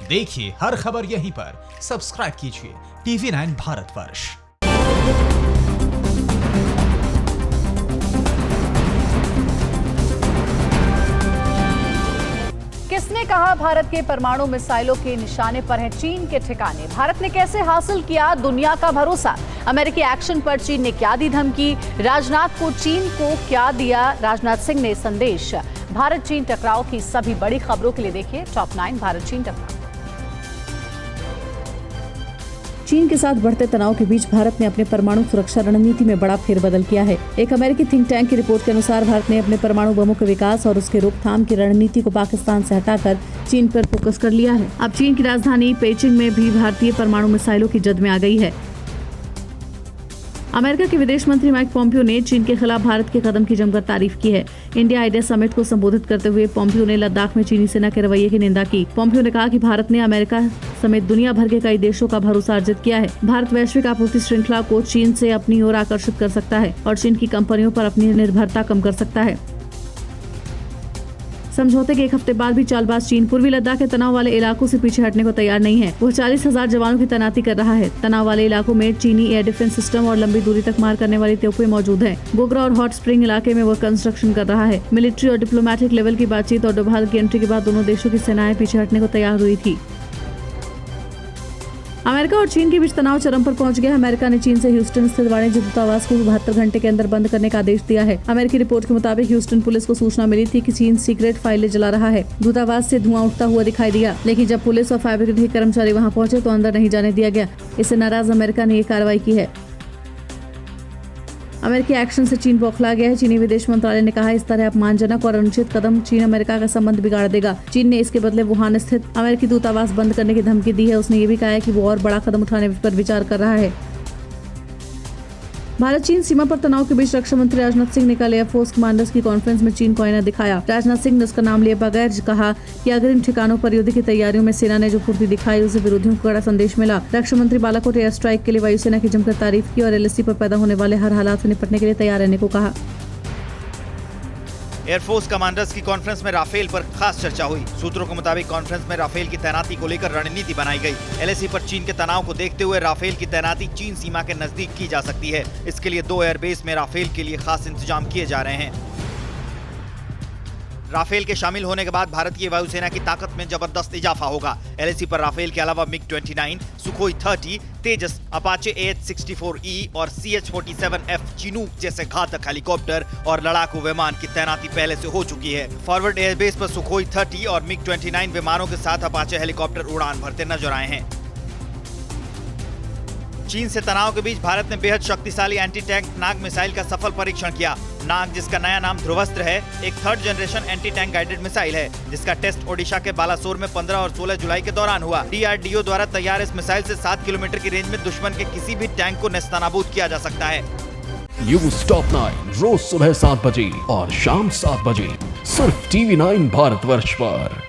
देखिए हर खबर यहीं पर। सब्सक्राइब कीजिए TV9 भारतवर्ष। किसने कहा भारत के परमाणु मिसाइलों के निशाने पर है चीन के ठिकाने? भारत ने कैसे हासिल किया दुनिया का भरोसा? अमेरिकी एक्शन पर चीन ने क्या दी धमकी? राजनाथ को चीन को क्या दिया राजनाथ सिंह ने संदेश? भारत चीन टकराव की सभी बड़ी खबरों के लिए देखिए टॉप 9 भारत चीन टकराव। चीन के साथ बढ़ते तनाव के बीच भारत ने अपने परमाणु सुरक्षा रणनीति में बड़ा फेरबदल किया है। एक अमेरिकी थिंक टैंक की रिपोर्ट के अनुसार भारत ने अपने परमाणु बमों के विकास और उसके रोकथाम की रणनीति को पाकिस्तान से हटाकर चीन पर फोकस कर लिया है। अब चीन की राजधानी पेइचिंग में भी भारतीय परमाणु मिसाइलों की जद में आ गई है। अमेरिका के विदेश मंत्री माइक पॉम्पियो ने चीन के खिलाफ भारत के कदम की जमकर तारीफ की है। इंडिया आइडिया समिट को संबोधित करते हुए पॉम्पियो ने लद्दाख में चीनी सेना के रवैये की निंदा की। पॉम्पियो ने कहा कि भारत ने अमेरिका समेत दुनिया भर के कई देशों का भरोसा अर्जित किया है। भारत वैश्विक आपूर्ति श्रृंखला को चीन से अपनी ओर आकर्षित कर सकता है और चीन की कंपनियों पर अपनी निर्भरता कम कर सकता है। समझौते के एक हफ्ते बाद भी चालबाज चीन पूर्वी लद्दाख के तनाव वाले इलाकों से पीछे हटने को तैयार नहीं है। वो 40,000 जवानों की तैनाती कर रहा है। तनाव वाले इलाकों में चीनी एयर डिफेंस सिस्टम और लंबी दूरी तक मार करने वाली तोपें मौजूद हैं। गोगरा और हॉट स्प्रिंग इलाके में वो कंस्ट्रक्शन कर रहा है। मिलिट्री और डिप्लोमेटिक लेवल की बातचीत और डोभाल की एंट्री के बाद दोनों देशों की सेनाएं पीछे हटने को तैयार हुई थी। अमेरिका और चीन के बीच तनाव चरम पर पहुंच गया। अमेरिका ने चीन से ह्यूस्टन स्थित वाणिज्य दूतावास को 72 घंटे के अंदर बंद करने का आदेश दिया है। अमेरिकी रिपोर्ट के मुताबिक ह्यूस्टन पुलिस को सूचना मिली थी कि चीन सीक्रेट फाइलें जला रहा है। दूतावास से धुआं उठता हुआ दिखाई दिया, लेकिन जब पुलिस और फायर ब्रिगेड के कर्मचारी वहां पहुंचे तो अंदर नहीं जाने दिया गया। इससे नाराज अमेरिका ने ये कार्रवाई की है। अमेरिकी एक्शन से चीन बौखला गया है। चीनी विदेश मंत्रालय ने कहा इस तरह अपमानजनक और अनुचित कदम चीन अमेरिका का संबंध बिगाड़ देगा। चीन ने इसके बदले वुहान स्थित अमेरिकी दूतावास बंद करने की धमकी दी है। उसने ये भी कहा है कि वो और बड़ा कदम उठाने पर विचार कर रहा है। भारत चीन सीमा पर तनाव के बीच रक्षा मंत्री राजनाथ सिंह ने कल एयरफोर्स कमांडर्स की कॉन्फ्रेंस में चीन को आईना दिखाया। राजनाथ सिंह ने उसका नाम लिए बगैर कहा कि अग्रिम ठिकानों पर युद्ध की तैयारियों में सेना ने जो फुर्ती दिखाई उसे विरोधियों को कड़ा संदेश मिला। रक्षा मंत्री बालाकोट एयर स्ट्राइक के लिए वायुसेना की जमकर तारीफ की और LAC पर पैदा होने वाले हर हालात से निपटने के लिए तैयार रहने को कहा। एयरफोर्स कमांडर्स की कॉन्फ्रेंस में राफेल पर खास चर्चा हुई। सूत्रों के मुताबिक कॉन्फ्रेंस में राफेल की तैनाती को लेकर रणनीति बनाई गई। LAC पर चीन के तनाव को देखते हुए राफेल की तैनाती चीन सीमा के नजदीक की जा सकती है। इसके लिए 2 एयरबेस में राफेल के लिए खास इंतजाम किए जा रहे हैं। राफेल के शामिल होने के बाद भारतीय वायुसेना की ताकत में जबरदस्त इजाफा होगा। LAC पर राफेल के अलावा MiG-29, सुखोई 30, तेजस, अपाचे AH-64E और CH-47F चिनूक जैसे घातक हेलीकॉप्टर और लड़ाकू विमान की तैनाती पहले से हो चुकी है। फॉरवर्ड एयरबेस पर सुखोई 30 और MiG-29 विमानों के साथ अपाचे हेलीकॉप्टर उड़ान भरते नजर आए हैं। चीन से तनाव के बीच भारत ने बेहद शक्तिशाली एंटी टैंक नाग मिसाइल का सफल परीक्षण किया। नाग, जिसका नया नाम ध्रुवस्त्र है, एक 3rd generation anti tank guided missile है, जिसका टेस्ट ओडिशा के बालासोर में 15 और 16 जुलाई के दौरान हुआ। DRDO द्वारा तैयार इस मिसाइल से 7 किलोमीटर की रेंज में दुश्मन के किसी भी टैंक को नेस्तनाबूद किया जा सकता है। न्यूज़ टॉप 9 रोज सुबह 7 बजे और शाम 7 बजे सिर्फ TV9 भारतवर्ष पर।